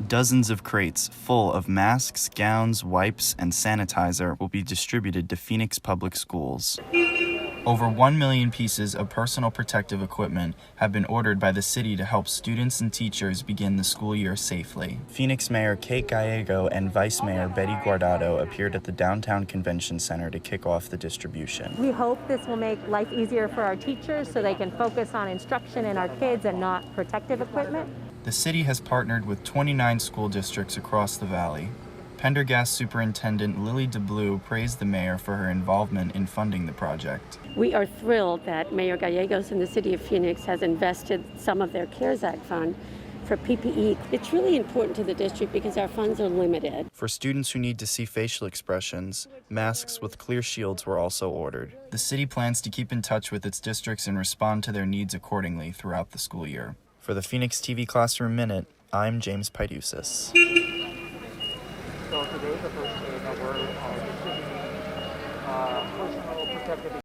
Dozens of crates full of masks, gowns, wipes, and sanitizer will be distributed to Phoenix Public Schools. Over 1 million pieces of personal protective equipment have been ordered by the city to help students and teachers begin the school year safely. Phoenix Mayor Kate Gallego and Vice Mayor Betty Guardado appeared at the Downtown Convention Center to kick off the distribution. We hope this will make life easier for our teachers so they can focus on instruction and our kids and not protective equipment. The city has partnered with 29 school districts across the valley. Pendergast Superintendent Lily DeBlue praised the mayor for her involvement in funding the project. We are thrilled that Mayor Gallegos and the City of Phoenix has invested some of their CARES Act fund for PPE. It's really important to the district because our funds are limited. For students who need to see facial expressions, masks with clear shields were also ordered. The city plans to keep in touch with its districts and respond to their needs accordingly throughout the school year. For the Phoenix TV Classroom Minute, I'm James Paidusis. So today is the first day that we're distributing personal protective